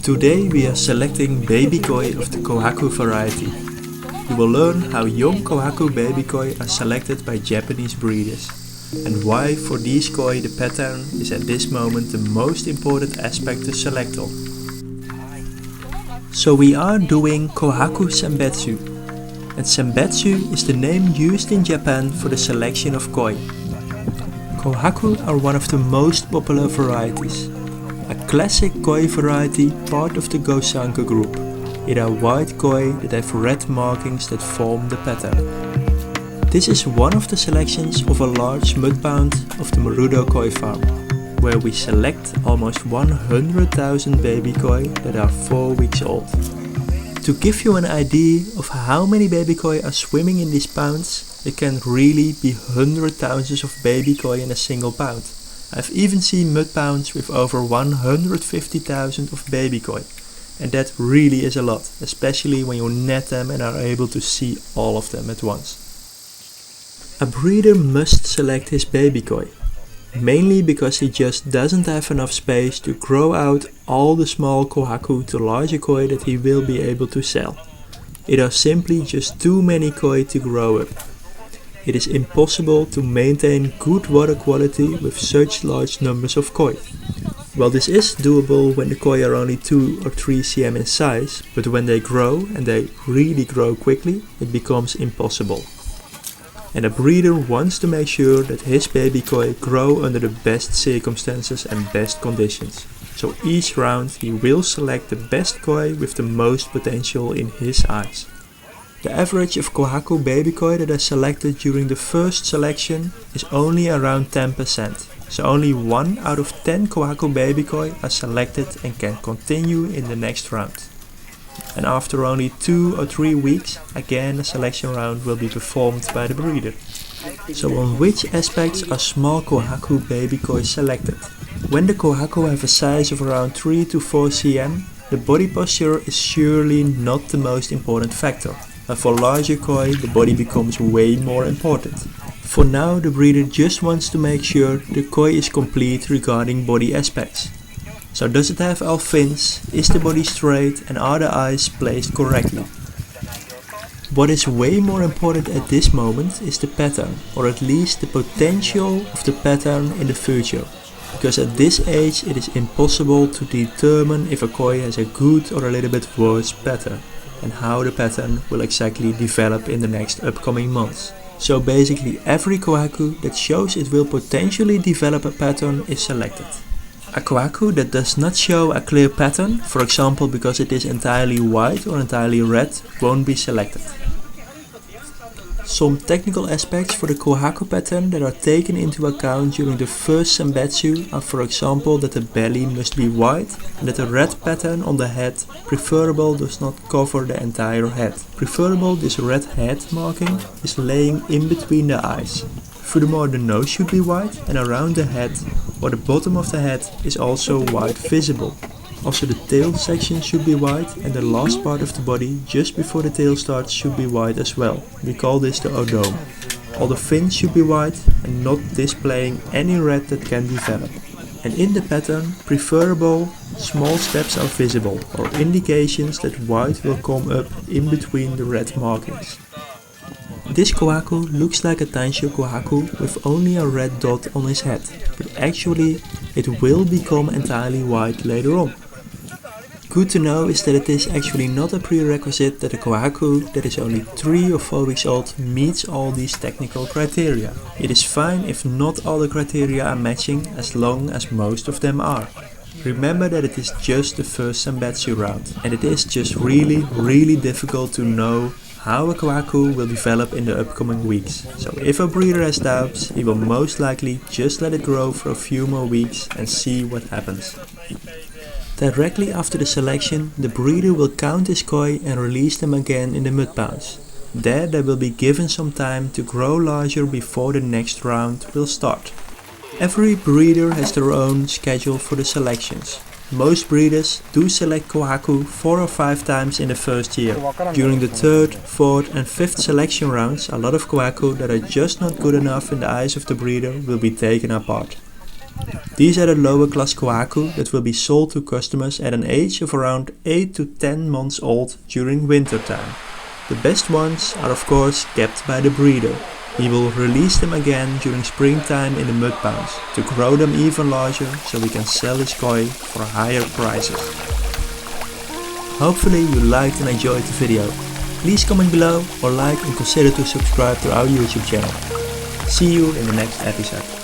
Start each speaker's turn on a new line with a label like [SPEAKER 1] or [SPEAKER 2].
[SPEAKER 1] Today we are selecting baby koi of the Kohaku variety. You will learn how young Kohaku baby koi are selected by Japanese breeders and why for these koi the pattern is at this moment the most important aspect to select on. So we are doing Kohaku SENBETSU, and SENBETSU is the name used in Japan for the selection of koi. Kohaku are one of the most popular varieties. A classic koi variety part of the Gosanku group. It are white koi that have red markings that form the pattern. This is one of the selections of a large mud pound of the Marudo Koi Farm, where we select almost 100,000 baby koi that are 4 weeks old. To give you an idea of how many baby koi are swimming in these pounds, it can really be hundreds of thousands of baby koi in a single pound. I've even seen mud pounds with over 150,000 of baby koi, and that really is a lot, especially when you net them and are able to see all of them at once. A breeder must select his baby koi, mainly because he just doesn't have enough space to grow out all the small Kohaku to larger koi that he will be able to sell. It are simply just too many koi to grow up. It is impossible to maintain good water quality with such large numbers of koi. Well, this is doable when the koi are only 2 or 3 cm in size, but when they grow, and they really grow quickly, it becomes impossible. And a breeder wants to make sure that his baby koi grow under the best circumstances and best conditions. So each round he will select the best koi with the most potential in his eyes. The average of Kohaku baby koi that are selected during the first selection is only around 10%. So only 1 out of 10 Kohaku baby koi are selected and can continue in the next round. And after only 2 or 3 weeks, again a selection round will be performed by the breeder. So on which aspects are small Kohaku baby koi selected? When the Kohaku have a size of around 3 to 4 cm, the body posture is surely not the most important factor. But for larger koi, the body becomes way more important. For now, the breeder just wants to make sure the koi is complete regarding body aspects. So does it have all fins, is the body straight, and are the eyes placed correctly? What is way more important at this moment is the pattern, or at least the potential of the pattern in the future. Because at this age it is impossible to determine if a koi has a good or a little bit worse pattern, and how the pattern will exactly develop in the next upcoming months. So basically every Kohaku that shows it will potentially develop a pattern is selected. A Kohaku that does not show a clear pattern, for example because it is entirely white or entirely red, won't be selected. Some technical aspects for the Kohaku pattern that are taken into account during the first SENBETSU are, for example, that the belly must be white and that the red pattern on the head, preferable, does not cover the entire head. Preferable, this red head marking is laying in between the eyes. Furthermore, the nose should be white and around the head or the bottom of the head is also white visible. Also the tail section should be white and the last part of the body just before the tail starts should be white as well. We call this the odome. All the fins should be white and not displaying any red that can develop. And in the pattern, preferable, small steps are visible or indications that white will come up in between the red markings. This Kohaku looks like a Tansho Kohaku with only a red dot on his head, but actually it will become entirely white later on. Good to know is that it is actually not a prerequisite that a Kohaku that is only 3 or 4 weeks old meets all these technical criteria. It is fine if not all the criteria are matching as long as most of them are. Remember that it is just the first SENBETSU round and it is just really difficult to know how a Kohaku will develop in the upcoming weeks. So if a breeder has doubts, he will most likely just let it grow for a few more weeks and see what happens. Directly after the selection, the breeder will count his koi and release them again in the mud pounds. There they will be given some time to grow larger before the next round will start. Every breeder has their own schedule for the selections. Most breeders do select Kohaku 4 or 5 times in the first year. During the 3rd, 4th and 5th selection rounds, a lot of Kohaku that are just not good enough in the eyes of the breeder will be taken apart. These are the lower class Kohaku that will be sold to customers at an age of around 8 to 10 months old during winter time. The best ones are of course kept by the breeder. He will release them again during springtime in the mud ponds to grow them even larger so we can sell his koi for higher prices. Hopefully you liked and enjoyed the video. Please comment below or like and consider to subscribe to our YouTube channel. See you in the next episode.